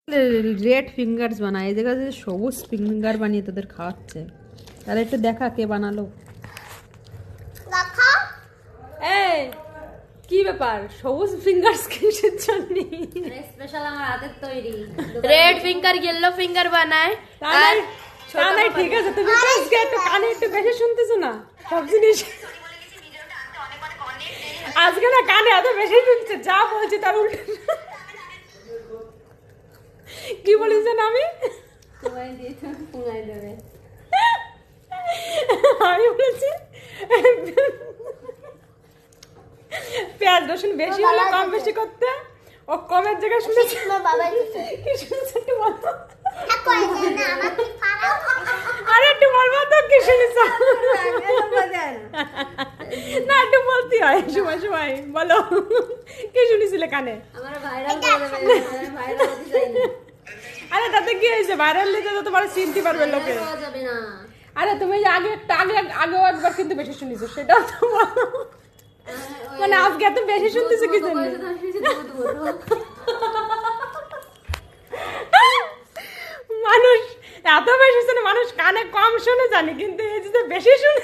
Red fingers বানায়, এই জায়গায় সবুজ ফিঙ্গার বানিয়ে তোদের খাওয়াচ্ছে। তাহলে একটু দেখা কে বানালো। এই কি ব্যাপার, সবুজ ফিঙ্গারস কিসের জন্য? স্পেশাল আমার হাতের তৈরি। রেড ফিঙ্গার ইয়েলো ফিঙ্গার বানায়। আর তাহলে ঠিক আছে, তুমি তো আজকে একটু কানে একটু বেশি শুনতেছো না সব জিনিস। আজকে না কানে এত বেশি শুনছে, যা বলছি তার উল্টো। কি বলেছেন আমি? তোমায় দিয়ে তুমি পুঙ্গাই দেবে। আমি বলেছি পেঁয়াজ রসুন বেশি হলে কম বেশি করতে, ও কমের জায়গায় শুনেছি। কি শুনেছি একটু বলতো? আরে একটু বলবো তো কি শুনেছ? না একটু বলতে হয় সময় সময়, বলো কি শুনেছিলে কানে? আমার ভাইরাল করে দেবে, আমি ভাইরাল হতে চাই না। আরে তাতে কি হয়েছে, ভাইরাল দিতে তো তোমার চিনতে পারবে লোকে। ভাইরাল হওয়া যাবে না। আরে তুমি যে আগে একটা আগেও একবার কিন্তু বেশি শুনেছো, সেটাও তো বলো। মানে আজকে এত বেশি শুনতেছো কি জন্য? মানুষ এত বেশি শুনে, মানুষ কানে কম শুনে জানি, কিন্তু এই যে বেশি শুনে।